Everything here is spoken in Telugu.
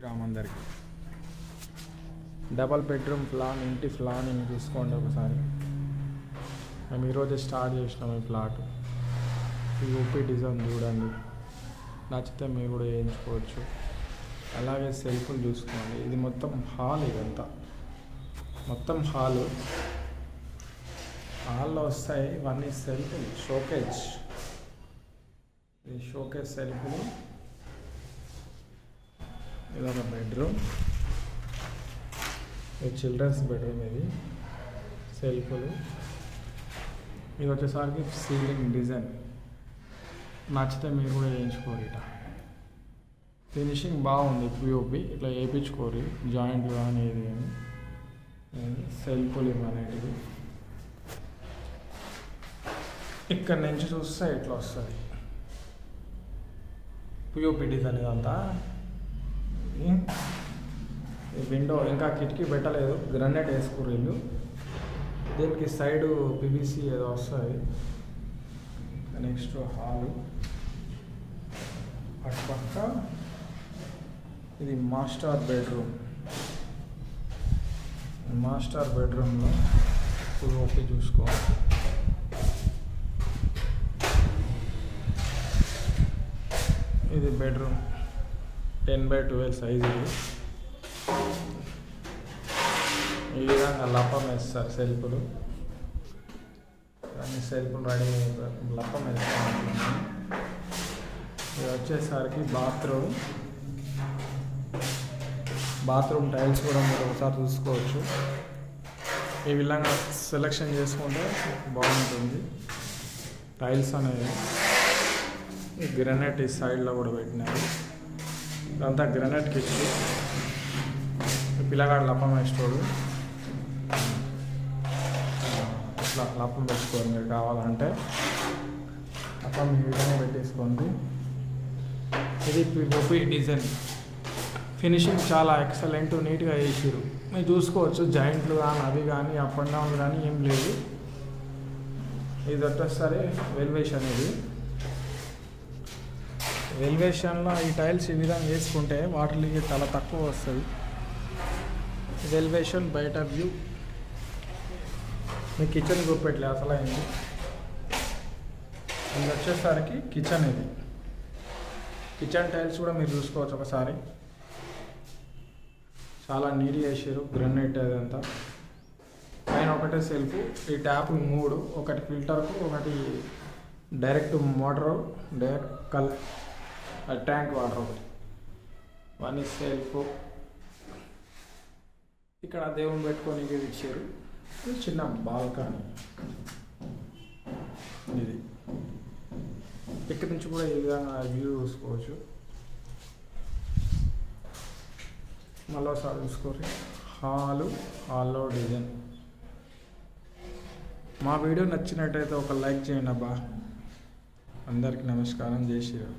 రామందరికి డబల్ బెడ్రూమ్ ప్లాన్ ఇంటి ప్లానింగ్ తీసుకోండి ఒకసారి. మేము ఈరోజే స్టార్ట్ చేసినాం ఈ ప్లాట్. ఈ యూపీ డిజైన్ చూడండి, నచ్చితే మీరు కూడా వేయించుకోవచ్చు. అలాగే సెల్ఫ్లు చూసుకోండి. ఇది మొత్తం హాల్, ఇదంతా మొత్తం హాల్లో వస్తాయి ఇవన్నీ సెల్ఫ్లు. షోకేజ్, ఇది షోకేజ్ సెల్ఫ్లు. ఇదొక బెడ్రూమ్, ఇది చిల్డ్రన్స్ బెడ్రూమ్. ఇది సెల్ఫ్లు. ఇది వచ్చేసరికి సీలింగ్ డిజైన్, నచ్చితే మీరు కూడా వేయించుకోరు. ఇట ఫినిషింగ్ బాగుంది. పిఓపి ఇట్లా వేయించుకోరు, జాయింట్లు కానీ ఏది కానీ. సెల్ఫ్లు ఇవనేటివి ఇక్కడ నుంచి చూస్తే ఇట్లా వస్తుంది పిఓపి డిజైన్. ఇదంతా విండో ఇంకా కిటికీ పెట్టలేదు, గ్రానైట్ వేసుకోరు ఇల్లు. దీనికి సైడ్ పివిసి ఏదో వస్తుంది. నెక్స్ట్ హాలు, అటుపక్క ఇది మాస్టర్ బెడ్రూమ్. మాస్టర్ బెడ్రూమ్లో పిఓపి చూసుకోవాలి. ఇది బెడ్రూమ్ 10x12 సైజు. ఈ విధంగా లప్పం వేస్తారు సెల్ఫ్లు. అన్ని సెల్ఫ్లు రెడీ లప్పం వేస్తాం. ఇది వచ్చేసరికి బాత్రూమ్ టైల్స్ కూడా మీరు ఒకసారి చూసుకోవచ్చు. ఈ విధంగా సెలెక్షన్ చేసుకుంటే బాగుంటుంది. టైల్స్ అనేవి గ్రానైట్ ఈ సైడ్లో కూడా పెట్టినారు. ఇదంతా గ్రానైట్ కిచెన్. పిల్లగాడు లప్పం వేసుకోడు, ఇట్లా లప్పం పెట్టుకోండి. మీరు కావాలంటే లప్పం ఈ విధంగా పెట్టేసుకోండి. ఇది పిఓపి డిజైన్. ఫినిషింగ్ చాలా ఎక్సలెంట్, నీట్గా వేసారు. మీరు చూసుకోవచ్చు. జాయింట్లు కానీ అవి కానీ అప్ అండ్ డౌన్ కానీ ఏం లేదు. ఇది వచ్చేసరి వెల్వేషన్. ఇది వెల్వేషన్లో ఈ టైల్స్ ఈ విధంగా వేసుకుంటే వాటర్ లీకేజ్ చాలా తక్కువ వస్తుంది. వెల్వేషన్ బయట వ్యూ. మీ కిచెన్ చూపెట్టలే అసలు అయింది. ఇది వచ్చేసరికి కిచెన్. ఇది కిచెన్ టైల్స్ కూడా మీరు చూసుకోవచ్చు ఒకసారి. చాలా నీట్గా వేసారు, గ్రానైట్ అదంతా. పైన ఒకటే సెల్ఫ్. ఈ ట్యాప్ 3, ఒకటి ఫిల్టర్కు, ఒకటి direct motor, direct tank water ఒకటి. One self. ఇక్కడ దేవుని పెట్టుకొని ఇచ్చారు. చిన్న బాల్కనీ. ఇది ఇక్కడి నుంచి కూడా ఈ విధంగా వ్యూ చూసుకోవచ్చు. మళ్ళీ ఒకసారి చూసుకోరు. హాల్లో డిజైన్. మా వీడియో నచ్చినట్టయితే ఒక లైక్ చేయండి అబ్బా. అందరికీ నమస్కారం. జై శ్రీరామ్.